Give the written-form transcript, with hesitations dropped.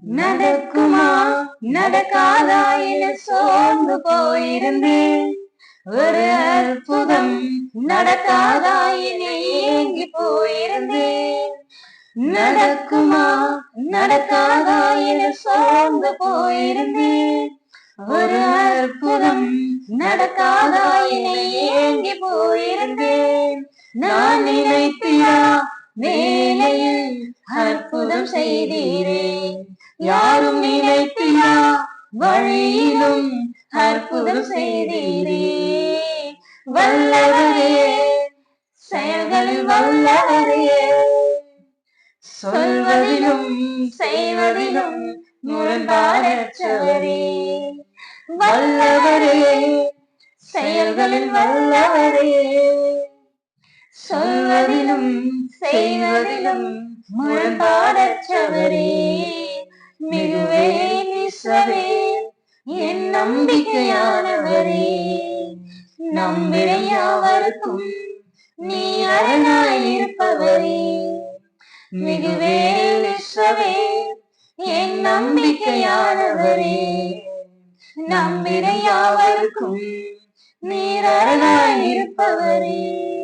நடக்குமா நடக்காதா என சோர்ந்து போயிருந்தேன். ஒரு அற்புதம் நடக்காதா என ஏங்கி போயிருந்தேன். நடக்குமா நடக்காதா என சோர்ந்து போயிருந்தேன். ஒரு அற்புதம் நடக்காதா என ஏங்கி போயிருந்தேன். நான் நினைத்தியா வேளையில் அற்புதம் செய்தீரே. யாரும் நினைத்தியா வழியிலும் அற்புதம் செய்தீரே. வல்லவரே, செயல்களில் வல்லவரே, சொல்வதிலும் செய்வதிலும் முரண்பாடற்றவரே. வல்லவரே, செயல்களில் வல்லவரே, சொல்வதிலும் செய்வதிலும் முரண்பாடற்றவரே. மிகுவே நிசவே என் நம்பிக்கையானவரே. நம்பிட யாவருக்கும் நீ அரணாய் இருப்பவரே. மிகுவே நிசவே என் நம்பிக்கையானவரே. நம்பிட யாவருக்கும் நீர் அரணாய் இருப்பவரே.